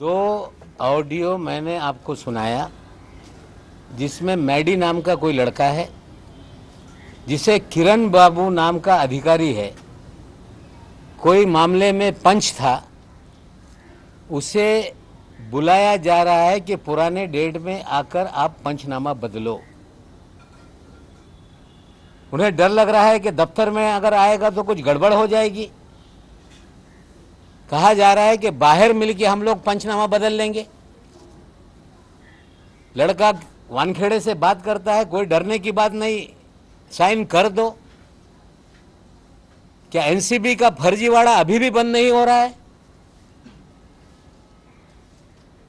दो ऑडियो मैंने आपको सुनाया जिसमें मैडी नाम का कोई लड़का है, जिसे किरण बाबू नाम का अधिकारी है, कोई मामले में पंच था, उसे बुलाया जा रहा है कि पुराने डेट में आकर आप पंचनामा बदलो। उन्हें डर लग रहा है कि दफ्तर में अगर आएगा तो कुछ गड़बड़ हो जाएगी। कहा जा रहा है कि बाहर मिलके हम लोग पंचनामा बदल लेंगे। लड़का वानखेड़े से बात करता है, कोई डरने की बात नहीं, साइन कर दो। क्या एनसीबी का फर्जीवाड़ा अभी भी बंद नहीं हो रहा है?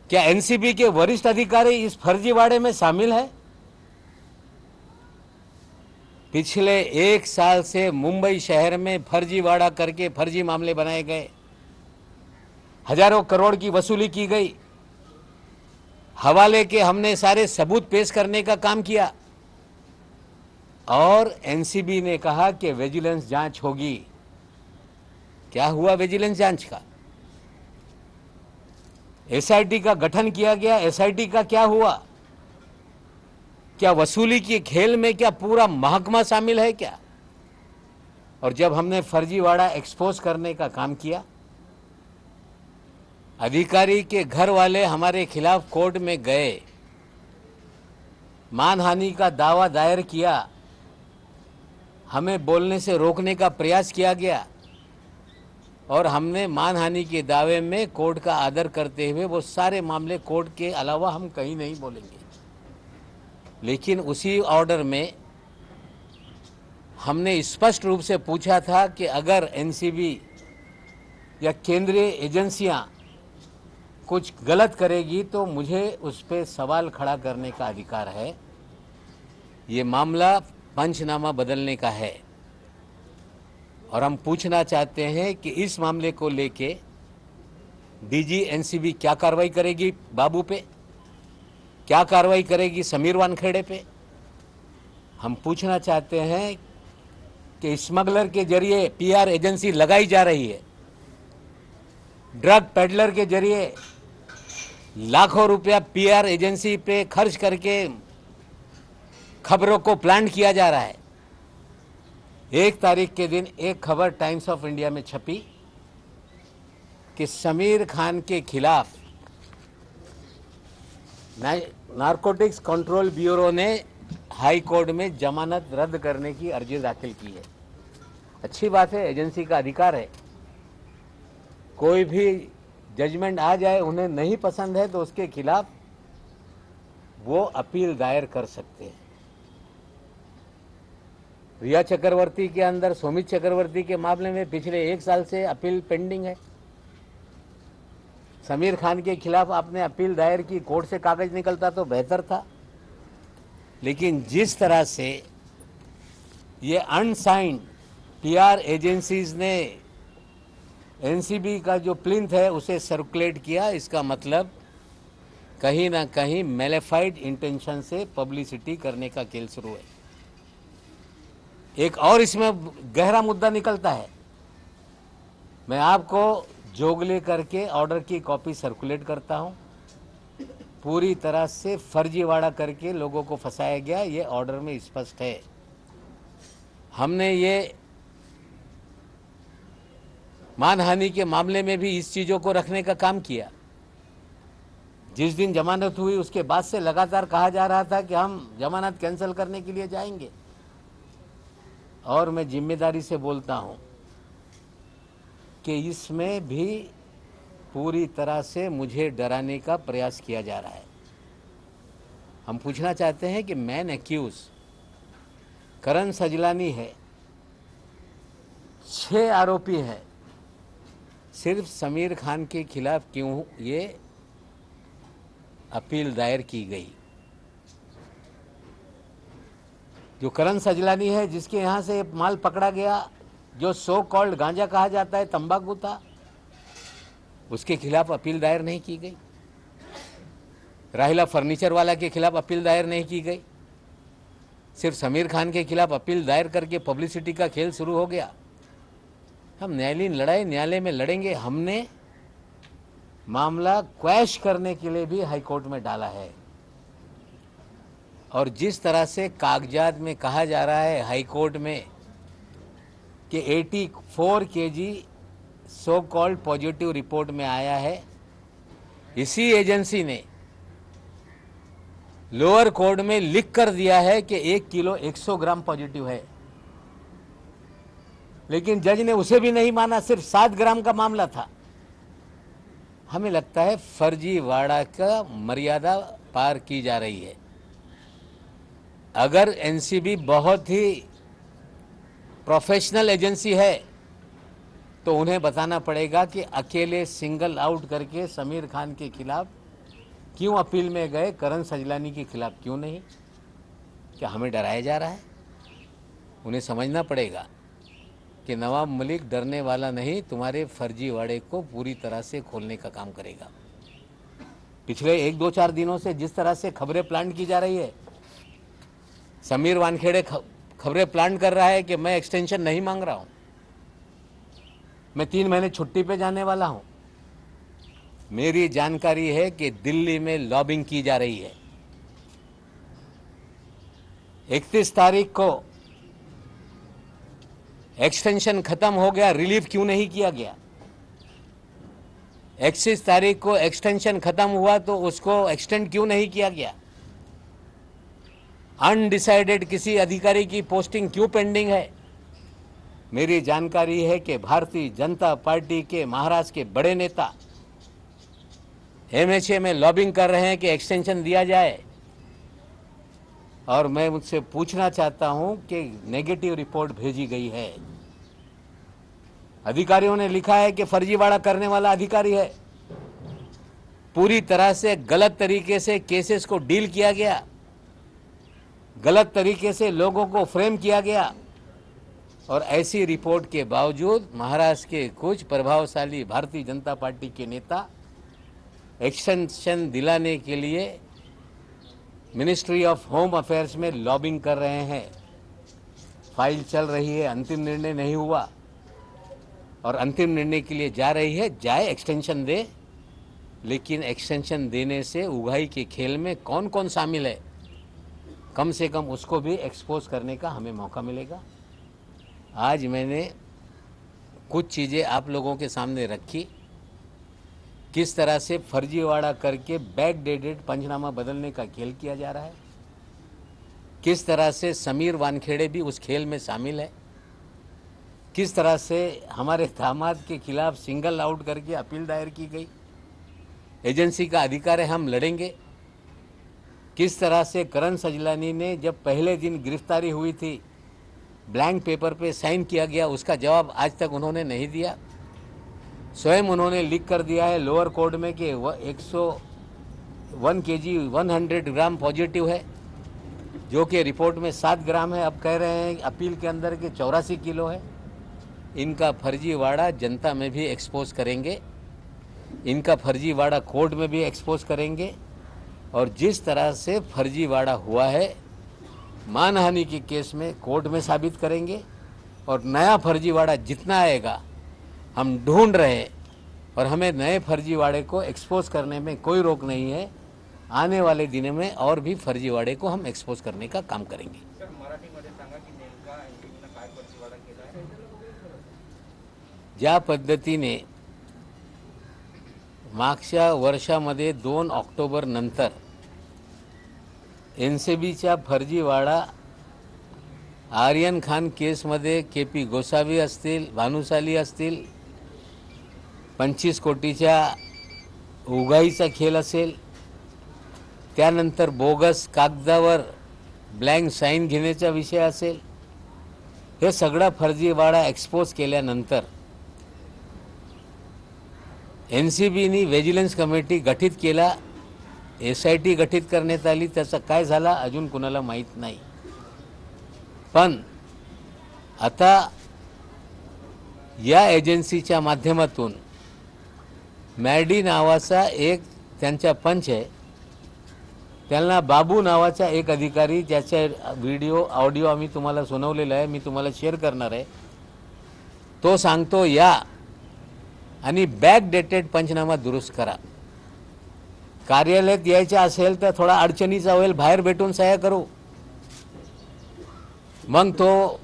क्या एनसीबी के वरिष्ठ अधिकारी इस फर्जीवाड़े में शामिल है? पिछले 1 साल से मुंबई शहर में फर्जीवाड़ा करके फर्जी मामले बनाए गए, हजारों करोड़ की वसूली की गई। हवाले के हमने सारे सबूत पेश करने का काम किया और एनसीबी ने कहा कि विजिलेंस जांच होगी। क्या हुआ विजिलेंस जांच का? एसआईटी का गठन किया गया, एसआईटी का क्या हुआ? क्या वसूली के खेल में क्या पूरा महकमा शामिल है क्या? और जब हमने फर्जीवाड़ा एक्सपोज करने का काम किया, अधिकारी के घर वाले हमारे खिलाफ कोर्ट में गए, मानहानि का दावा दायर किया, हमें बोलने से रोकने का प्रयास किया गया और हमने मानहानि के दावे में कोर्ट का आदर करते हुए वो सारे मामले कोर्ट के अलावा हम कहीं नहीं बोलेंगे। लेकिन उसी ऑर्डर में हमने स्पष्ट रूप से पूछा था कि अगर एनसीबी या केंद्रीय एजेंसियां कुछ गलत करेगी तो मुझे उस पर सवाल खड़ा करने का अधिकार है। ये मामला पंचनामा बदलने का है और हम पूछना चाहते हैं कि इस मामले को लेके डीजी एनसीबी क्या कार्रवाई करेगी बाबू पे, क्या कार्रवाई करेगी समीर वानखेड़े पे। हम पूछना चाहते हैं कि स्मगलर के जरिए पीआर एजेंसी लगाई जा रही है, ड्रग पेडलर के जरिए लाखों रुपया पीआर एजेंसी पे खर्च करके खबरों को प्लान किया जा रहा है। 1 तारीख के दिन एक खबर टाइम्स ऑफ इंडिया में छपी कि समीर खान के खिलाफ नारकोटिक्स कंट्रोल ब्यूरो ने हाई कोर्ट में जमानत रद्द करने की अर्जी दाखिल की है। अच्छी बात है, एजेंसी का अधिकार है। कोई भी जजमेंट आ जाए, उन्हें नहीं पसंद है तो उसके खिलाफ वो अपील दायर कर सकते हैं। रिया चक्रवर्ती के अंदर सुमित चक्रवर्ती के मामले में पिछले 1 साल से अपील पेंडिंग है। समीर खान के खिलाफ आपने अपील दायर की, कोर्ट से कागज निकलता तो बेहतर था। लेकिन जिस तरह से ये अनसाइंड पीआर एजेंसीज ने एनसीबी का जो प्लिंथ है उसे सर्कुलेट किया, इसका मतलब कहीं ना कहीं मेलेफाइड इंटेंशन से पब्लिसिटी करने का खेल शुरू है। एक और इसमें गहरा मुद्दा निकलता है। मैं आपको जोगले करके ऑर्डर की कॉपी सर्कुलेट करता हूं। पूरी तरह से फर्जीवाड़ा करके लोगों को फंसाया गया, ये ऑर्डर में स्पष्ट है। हमने ये मानहानि के मामले में भी इस चीजों को रखने का काम किया। जिस दिन जमानत हुई उसके बाद से लगातार कहा जा रहा था कि हम जमानत कैंसिल करने के लिए जाएंगे। और मैं जिम्मेदारी से बोलता हूं कि इसमें भी पूरी तरह से मुझे डराने का प्रयास किया जा रहा है। हम पूछना चाहते हैं कि मैन एक्यूज करण सजलानी है, 6 आरोपी हैं, सिर्फ समीर खान के खिलाफ क्यों ये अपील दायर की गई? जो करण सजलानी है, जिसके यहां से माल पकड़ा गया, जो सो कॉल्ड गांजा कहा जाता है, तंबाकू था, उसके खिलाफ अपील दायर नहीं की गई। राहिला फर्नीचर वाला के खिलाफ अपील दायर नहीं की गई। सिर्फ समीर खान के खिलाफ अपील दायर करके पब्लिसिटी का खेल शुरू हो गया। हम न्यायालयीन लड़ाई न्यायालय में लड़ेंगे। हमने मामला क्वैश करने के लिए भी हाईकोर्ट में डाला है। और जिस तरह से कागजात में कहा जा रहा है हाईकोर्ट में कि 84 KG so called positive report में आया है, इसी एजेंसी ने लोअर कोर्ट में लिख कर दिया है कि 1 किलो 100 ग्राम पॉजिटिव है, लेकिन जज ने उसे भी नहीं माना, सिर्फ 7 ग्राम का मामला था। हमें लगता है फर्जीवाड़ा का मर्यादा पार की जा रही है। अगर एनसीबी बहुत ही प्रोफेशनल एजेंसी है तो उन्हें बताना पड़ेगा कि अकेले सिंगल आउट करके समीर खान के खिलाफ क्यों अपील में गए, करण सजलानी के खिलाफ क्यों नहीं? क्या हमें डराया जा रहा है? उन्हें समझना पड़ेगा कि नवाब मलिक डरने वाला नहीं, तुम्हारे फर्जीवाड़े को पूरी तरह से खोलने का काम करेगा। पिछले 1-2-4 दिनों से जिस तरह से खबरें प्लांट की जा रही है, समीर वानखेड़े खबरें प्लांट कर रहा है कि मैं एक्सटेंशन नहीं मांग रहा हूं, मैं 3 महीने छुट्टी पे जाने वाला हूं। मेरी जानकारी है कि दिल्ली में लॉबिंग की जा रही है। 31 तारीख को एक्सटेंशन खत्म हो गया, रिलीफ क्यों नहीं किया गया? 31 तारीख को एक्सटेंशन खत्म हुआ तो उसको एक्सटेंड क्यों नहीं किया गया? अनडिसाइडेड किसी अधिकारी की पोस्टिंग क्यों पेंडिंग है? मेरी जानकारी है कि भारतीय जनता पार्टी के महाराष्ट्र के बड़े नेता एमएचए में लॉबिंग कर रहे हैं कि एक्सटेंशन दिया जाए। और मैं मुझसे पूछना चाहता हूं कि नेगेटिव रिपोर्ट भेजी गई है, अधिकारियों ने लिखा है कि फर्जीवाड़ा करने वाला अधिकारी है। पूरी तरह से गलत तरीके से केसेस को डील किया गया, गलत तरीके से लोगों को फ्रेम किया गया, और ऐसी रिपोर्ट के बावजूद महाराष्ट्र के कुछ प्रभावशाली भारतीय जनता पार्टी के नेता एक्सटेंशन दिलाने के लिए मिनिस्ट्री ऑफ होम अफेयर्स में लॉबिंग कर रहे हैं। फाइल चल रही है, अंतिम निर्णय नहीं हुआ और अंतिम निर्णय के लिए जा रही है। जाए, एक्सटेंशन दे, लेकिन एक्सटेंशन देने से उगाही के खेल में कौन कौन शामिल है, कम से कम उसको भी एक्सपोज करने का हमें मौका मिलेगा। आज मैंने कुछ चीज़ें आप लोगों के सामने रखी, किस तरह से फर्जीवाड़ा करके बैक डेटेड पंचनामा बदलने का खेल किया जा रहा है, किस तरह से समीर वानखेड़े भी उस खेल में शामिल है, किस तरह से हमारे दामाद के खिलाफ सिंगल आउट करके अपील दायर की गई। एजेंसी का अधिकार है, हम लड़ेंगे। किस तरह से करण सजलानी ने जब पहले दिन गिरफ्तारी हुई थी, ब्लैंक पेपर पे साइन किया गया, उसका जवाब आज तक उन्होंने नहीं दिया। स्वयं उन्होंने लिख कर दिया है लोअर कोर्ट में कि 101 केजी 100 ग्राम पॉजिटिव है, जो कि रिपोर्ट में 7 ग्राम है। अब कह रहे हैं अपील के अंदर कि 84 किलो है। इनका फर्जीवाड़ा जनता में भी एक्सपोज करेंगे, इनका फर्जीवाड़ा कोर्ट में भी एक्सपोज करेंगे, और जिस तरह से फर्जीवाड़ा हुआ है मानहानि के केस में कोर्ट में साबित करेंगे। और नया फर्जीवाड़ा जितना आएगा हम ढूंढ रहे हैं, और हमें नए फर्जीवाड़े को एक्सपोज करने में कोई रोक नहीं है। आने वाले दिनों में और भी फर्जीवाड़े को हम एक्सपोज करने का काम करेंगे। ज्या पद्धतीने मागच्या वर्षामध्ये 2 ऑक्टोबर नंतर एनसीबीचा फर्जीवाड़ा आर्यन खान केसमध्ये केपी गोसावी असतील, भानुशाली असतील, 25 कोटीच्या उगाईचा खेळ असेल, त्यानंतर बोगस कागदावर ब्लँक साईन घेण्याचा विषय असेल, हे सगळा फर्जीवाड़ा एक्सपोज केल्यानंतर एनसीबीनी व्हिजिलन्स कमिटी गठीत केला, एसआयटी गठीत करण्यात आली। त्याचा काय झाला अजून कुणाला माहीत नाही। पण आता या एजन्सीच्या माध्यमातून मॅडी नावाचा एक त्यांचा पंच आहे, त्यांना बाबू नावाचा एक अधिकारी, ज्याचा व्हिडिओ ऑडिओ आम्ही तुम्हाला सुनावलेला आहे, मी तुम्हाला शेअर करणार आहे। तो सांगतो या आणि बॅक डेटेड पंचनामा दुरुस्त करा. कार्यालयात यायचं असेल तर थोडा अडचणीचा होईल, बाहेर भेटून सह्या करू. मग तो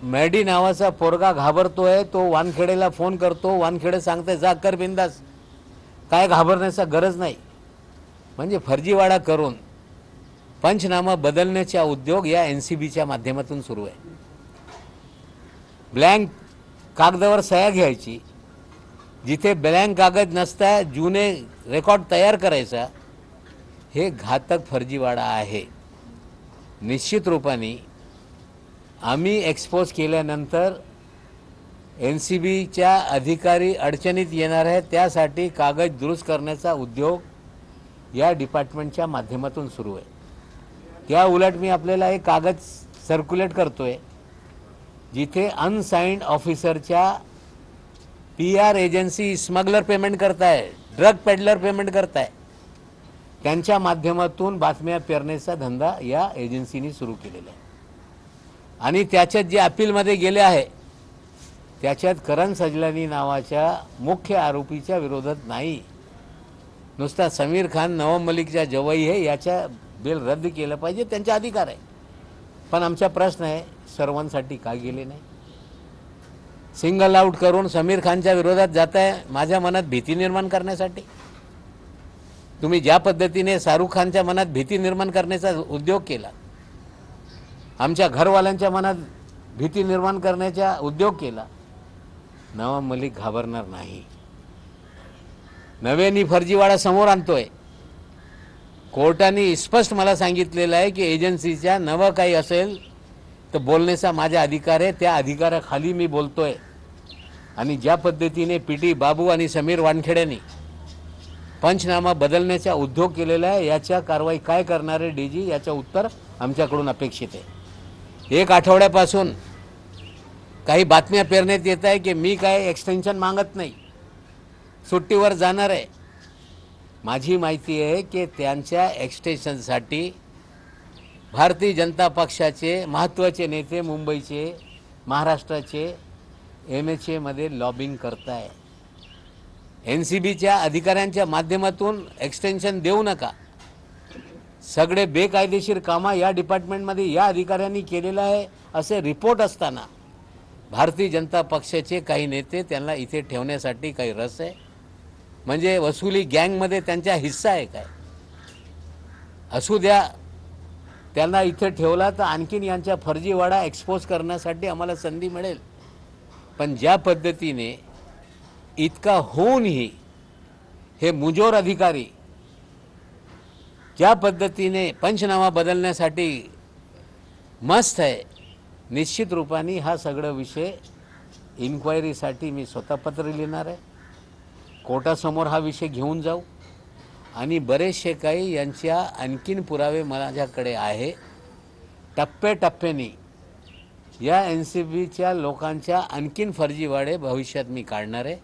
मॅडी नावाचा पोरगा घाबरतोय, तो वानखेडेला फोन करतो, वानखेडे सांगते जा कर बिंदास, काय घाबरण्याचा गरज नाही. म्हणजे फर्जीवाडा करून पंचनामा बदलण्याचा उद्योग या NCBच्या माध्यमातून सुरू आहे. ब्लँक कागदावर सह्या घ्यायची, जिथे ब्लँक कागद नसता जुने रेकॉर्ड तयार करायचा, हे घातक फर्जीवाडा आहे. निश्चित रूपाने आम्ही एक्सपोज केल्यानंतर NCBच्या अधिकारी अडचणीत येणार आहे. त्यासाठी कागद दुरुस्त करण्याचा उद्योग या डिपार्टमेंटच्या माध्यमातून सुरू आहे. त्या उलट मी आपल्याला एक कागद सर्क्युलेट करतोय, जिथे अनसाइंड ऑफिसरच्या PR एजन्सी स्मगलर पेमेंट करताय, ड्रग पेडलर पेमेंट करताय, त्यांच्या माध्यमातून बातम्या पेरण्याचा धंदा या एजन्सीने सुरू केलेला आहे. आणि त्याच्यात जे अपीलमध्ये गेले आहे त्याच्यात करण सजलानी नावाच्या मुख्य आरोपीच्या विरोधात नाही, नुसता समीर खान नवाब मलिकचा जवई आहे, याच्या बेल रद्द केलं पाहिजे, त्यांचा अधिकार आहे. पण आमचा प्रश्न आहे सर्वांसाठी का गेले नाही. सिंगल आउट करून समीर खानच्या विरोधात जाताय माझ्या मनात भीती निर्माण करण्यासाठी. तुम्ही ज्या पद्धतीने शाहरुख खानच्या मनात भीती निर्माण करण्याचा उद्योग केला, आमच्या घरवाल्यांच्या मनात भीती निर्माण करण्याचा उद्योग केला, नवाब मलिक घाबरणार नाही. नव्याने फर्जीवाडा समोर आणतोय. कोर्टाने स्पष्ट मला सांगितलेलं आहे की एजन्सीच्या नवं काही असेल तर बोलण्याचा माझा अधिकार आहे, त्या अधिकाराखाली मी बोलतोय. आणि ज्या पद्धतीने PT बाबू आणि समीर वानखेड्यांनी पंचनामा बदलण्याचा उद्योग केलेला आहे, याच्या कारवाई काय करणारे DG, याचं उत्तर आमच्याकडून अपेक्षित आहे. एक आठवड्यापासून काही बातम्या पेरण्यात येत आहे की मी काय एक्सटेन्शन मागत नाही, सुट्टीवर जाणार आहे. माझी माहिती आहे की त्यांच्या एक्सटेन्शनसाठी भारतीय जनता पक्षाचे महत्त्वाचे नेते मुंबईचे, महाराष्ट्राचे MHA मध्ये लॉबिंग करताय. NCBच्या अधिकाऱ्यांच्या माध्यमातून एक्सटेन्शन देऊ नका. सगळे बेकायदेशीर कामं या डिपार्टमेंटमध्ये या अधिकाऱ्यांनी केलेलं आहे असे रिपोर्ट असताना भारतीय जनता पक्षाचे काही नेते त्यांना इथे ठेवण्यासाठी काही रस आहे. म्हणजे वसुली गँगमध्ये त्यांचा हिस्सा आहे काय? असू द्या, त्यांना इथे ठेवला तर आणखीन यांचा फर्जीवाडा एक्सपोज करण्यासाठी आम्हाला संधी मिळेल. पण ज्या पद्धतीने इतका होऊनही हे मुजोर अधिकारी ज्या पद्धतीने पंचनामा बदलण्यासाठी मस्त आहे, निश्चित रूपाने हा सगळा विषय इन्क्वायरीसाठी मी स्वतः पत्र लिहिणार आहे. कोर्टासमोर हा विषय घेऊन जाऊ आणि बरेचसे काही यांच्या आणखीन पुरावे माझ्याकडे आहे. टप्प्याटप्प्याने या NCBच्या लोकांच्या आणखीन फर्जीवाडे भविष्यात मी काढणार आहे.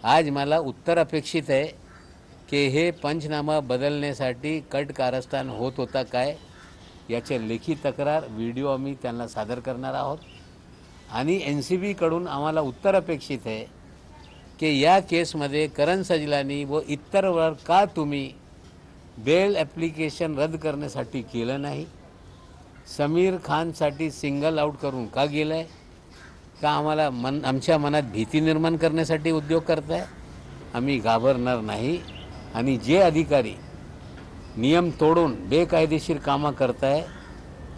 आज मला उत्तर अपेक्षित आहे की हे पंचनामा बदलण्यासाठी कट कारस्थान होत होता काय, याचे लेखी तक्रार व्हिडिओ आम्ही त्यांना सादर करणार आहोत. आणि NCBकडून आम्हाला उत्तर अपेक्षित आहे की या केसमध्ये करण सजलानी व इतरवर का तुम्ही बेल ॲप्लिकेशन रद्द करण्यासाठी केलं नाही, समीर खानसाठी सिंगल आउट करून का गेलं आहे, का आम्हाला आमच्या मनात भीती निर्माण करण्यासाठी उद्योग करताय. आम्ही घाबरणार नाही. आणि जे अधिकारी नियम तोडून बेकायदेशीर कामं करताय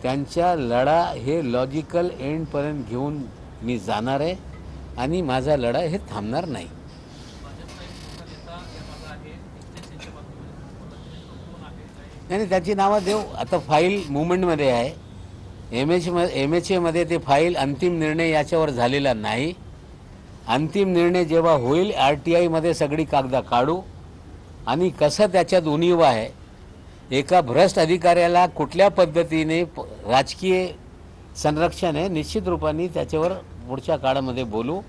त्यांचा लढा हे लॉजिकल एंडपर्यंत घेऊन मी जाणार आहे आणि माझा लढा हे थांबणार नाही. नाही, त्याची नावं देऊ. आता फाईल मुवमेंटमध्ये आहे. MHA मध्ये ते फाईल अंतिम निर्णय याच्यावर झालेला नाही. अंतिम निर्णय जेव्हा होईल RTI मध्ये सगळी कागदा काढू आणि कसं त्याच्यात उणीव आहे, एका भ्रष्ट अधिकाऱ्याला कुठल्या पद्धतीने राजकीय संरक्षण आहे, निश्चित रूपाने त्याच्यावर पुढच्या काळामध्ये बोलू.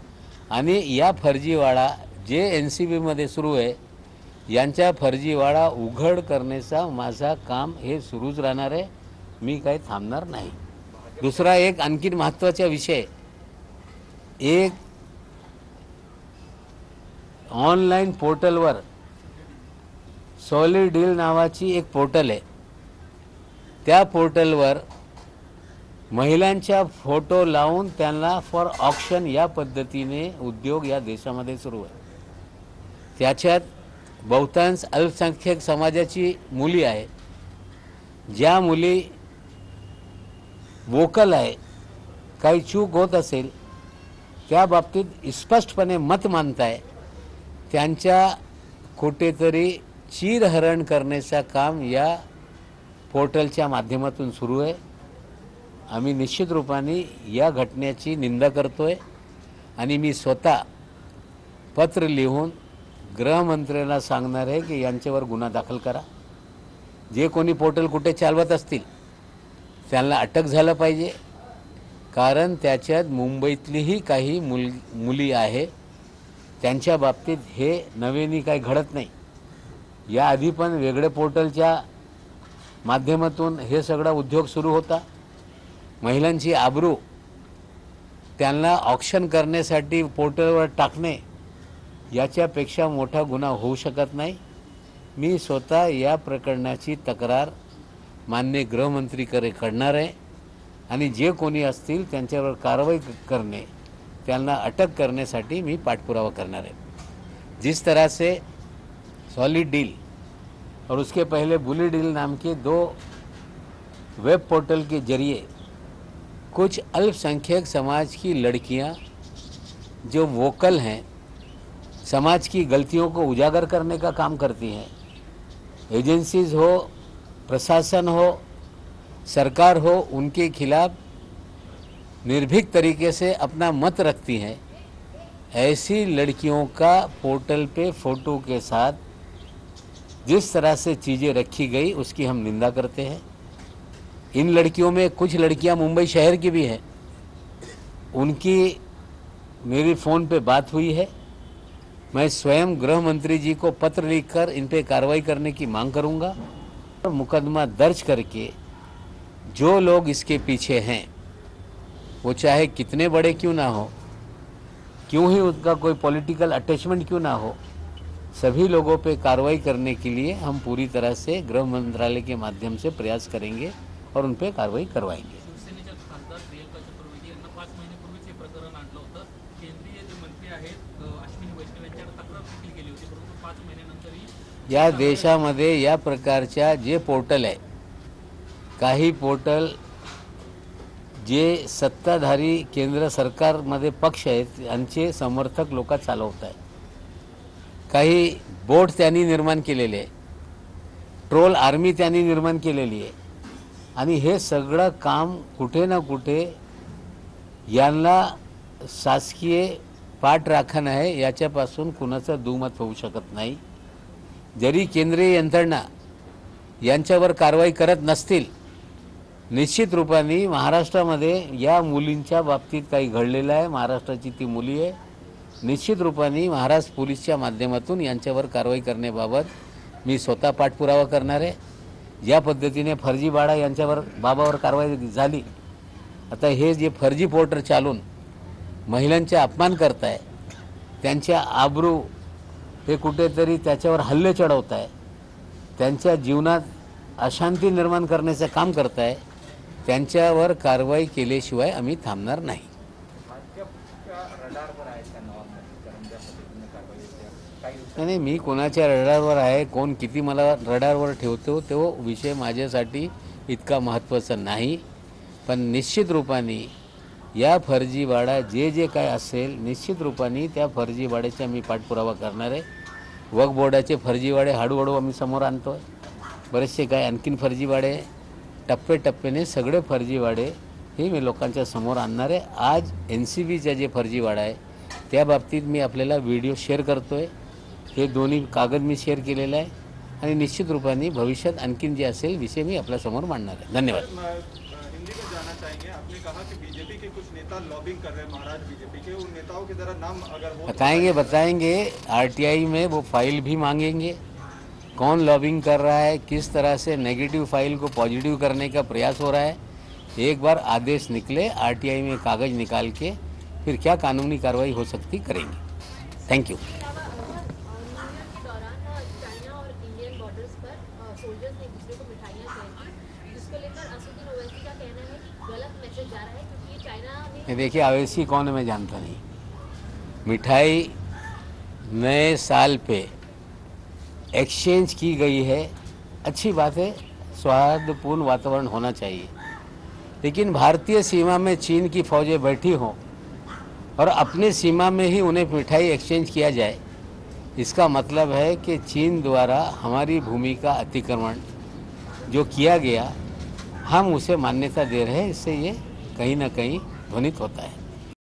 आणि या फर्जीवाडा जे NCBमध्ये सुरू आहे यांचा फर्जीवाडा उघड करण्याचा माझा काम हे सुरूच राहणार आहे. मी काही थांबणार नाही. दुसरा एक आणखीन महत्त्वाचा विषय, एक ऑनलाईन पोर्टलवर सॉलिड डील नावाची एक पोर्टल आहे, त्या पोर्टलवर महिलांच्या फोटो लावून त्यांना फॉर ऑक्शन या पद्धतीने उद्योग या देशामध्ये सुरू आहे। त्याच्यात बहुतांश अल्पसंख्याक समाजाची मुली आहे, ज्या मुली वोकल आहे, काही चूक होत असेल त्या बाबतीत स्पष्टपणे मत मांडताय, त्यांच्या कुठेतरी चीरहरण करण्याचं काम या पोर्टलच्या माध्यमातून सुरू आहे। आम्ही निश्चित रूपाने या घटनेची निंदा करतोय आणि मी स्वतः पत्र लिहून गृहमंत्र्यांना सांगणार आहे की यांच्यावर गुन्हा दाखल करा। जे कोणी पोर्टल कुठे चालवत असतील त्यांना अटक झालं पाहिजे, कारण त्याच्यात मुंबईतलीही काही मुली आहे, त्यांच्या बाबतीत हे नव्याने काही घडत नाही। याआधी पण वेगळे पोर्टलच्या माध्यमातून हे सगळा उद्योग सुरू होता। महिलांची आबरू त्यांना ऑक्शन करण्यासाठी पोर्टलवर टाकणे याच्यापेक्षा मोठा गुन्हा होऊ शकत नाही। मी स्वतः या प्रकरणाची तक्रार माननीय गृहमंत्रीकडे करणार आहे आणि जे कोणी असतील त्यांच्यावर कारवाई करणे, त्यांना अटक करण्यासाठी मी पाठपुरावा करणार है। जिस तरह से सॉलिड डील और उसके पहले बुली डील नाम के 2 वेब पोर्टल के जरिए कुछ अल्पसंख्यक समाज की लड़कियां जो वोकल हैं, समाज की गलतियों को उजागर करने का काम करती हैं, एजेंसीज हो, प्रशासन हो, सरकार हो, उनके खिलाफ निर्भीक तरीके से अपना मत रखती हैं। ऐसी लड़कियों का पोर्टल पे फ़ोटो के साथ जिस तरह से चीज़ें रखी गई उसकी हम निंदा करते हैं। इन लड़कियों में कुछ लड़कियां मुंबई शहर की भी हैं, उनकी मेरी फ़ोन पे बात हुई है। मैं स्वयं गृह मंत्री जी को पत्र लिखकर इन पे कार्रवाई करने की मांग करूंगा और मुकदमा दर्ज करके जो लोग इसके पीछे हैं, वो चाहे कितने बड़े क्यों ना हो, क्यों ही उनका कोई पॉलिटिकल अटैचमेंट क्यों ना हो, सभी लोगों पे कार्रवाई करने के लिए हम पूरी तरह से गृह मंत्रालय के माध्यम से प्रयास करेंगे और उन पे कार्रवाई करवाएंगे। शिवसेनेच्या खासदार प्रियंका चतुर्वेदी यांना 5 महिन्यापूर्वीच हे प्रकरण आणलं होतं। केंद्रीय जे मंत्री आहेत अश्विनी वैष्णव यांच्याकडे तक्रार देखील केली होती, परंतु 5 महिन्यानंतरही या देशामध्ये या प्रकारच्या जे पोर्टल आहे, काही पोर्टल जे सत्ताधारी केंद्र सरकारमध्ये पक्ष आहेत यांचे समर्थक लोक चालवत आहेत। काही बोट त्यांनी निर्माण केलेले आहे, ट्रोल आर्मी त्यांनी निर्माण केलेली आहे आणि हे सगळं काम कुठे ना कुठे यांना शासकीय पाठराखण आहे याच्यापासून कुणाचा दुमत होऊ शकत नाही। जरी केंद्रीय यंत्रणा यांच्यावर कारवाई करत नसतील, निश्चित रूपाने महाराष्ट्रामध्ये या मुलींच्या बाबतीत काही घडलेलं आहे, महाराष्ट्राची ती मुली आहे, निश्चित रूपाने महाराष्ट्र पोलीसच्या माध्यमातून यांच्यावर कारवाई करण्याबाबत मी स्वतः पाठपुरावा करणार आहे। या पद्धतीने फर्जी बाळा यांच्यावर बाबावर कारवाई झाली, आता हे जे फर्जी पोर्टल चालून महिलांचे अपमान करताय, त्यांच्या आबरू हे कुठेतरी त्याच्यावर हल्ले चढवताय, त्यांच्या जीवनात अशांती निर्माण करण्याचं काम करताय, त्यांच्यावर कारवाई केल्याशिवाय आम्ही थांबणार नाही। नाही, मी कोणाच्या रडारवर आहे, कोण किती मला रडारवर ठेवतो तो विषय माझ्यासाठी इतका महत्त्वाचा नाही, पण निश्चित रूपाने या फर्जीवाडा जे काय असेल, निश्चित रूपाने त्या फर्जीवाड्याचा मी पाठपुरावा करणार आहे। वक्फ बोर्डाचे फर्जीवाडे हळूहळू आम्ही समोर आणतोय, बरेचसे काय आणखीन फर्जीवाडे टप्प्याटप्प्याने सगळे फर्जीवाडे हे मी लोकांच्या समोर आणणार आहे। आज NCBचा जे फर्जीवाडा आहे त्या बाबतीत मी आपल्याला व्हिडिओ शेअर करतोय, हे दोन्ही कागद मी शेअर केलेला आहे आणि निश्चित रूपाने भविष्यात आणखीन जे असेल विषय मी आपल्या समोर मांडणार आहे। धन्यवाद। हिंदी में जानना चाहेंगे, आपने कहा कि बीजेपी के कुछ नेता लॉबिंग कर रहे हैं, महाराष्ट्र बीजेपी के, उन नेताओं के जरा नाम अगर हो बताएंगे RTI में वो फाइल भी मांगेंगे, कौन लॉबिंग कर रहा है, किस तरह से नेगेटिव फाइल को पॉजिटिव करने का प्रयास हो रहा है। एक बार आदेश निकले RTI में कागज निकाल के फिर क्या कानूनी कार्रवाई हो सकती करेंगे। Thank you. बॉर्डर्स पर सोल्जर्स ने एक दूसरे को मिठाइयाँ शेयर की, जिसको लेकर असदुद्दीन ओवैसी का कहना है कि गलत मैसेज जा रहा है, क्योंकि ये चाइना ने देखिए अवैसी कौन है मैं जानता नहीं। मिठाई नए साल पे एक्सचेंज की गई है, अच्छी बात है, सौहार्दपूर्ण वातावरण होना चाहिए। लेकिन भारतीय सीमा में चीन की फौजें बैठी हों और अपने सीमा में ही उन्हें मिठाई एक्सचेंज किया जाए, इसका मतलब है कि चीन द्वारा हमारी भूमि का अतिक्रमण जो किया गया हम उसे मान्यता दे रहे हैं। इससे ये कहीं ना कहीं ध्वनित होता है।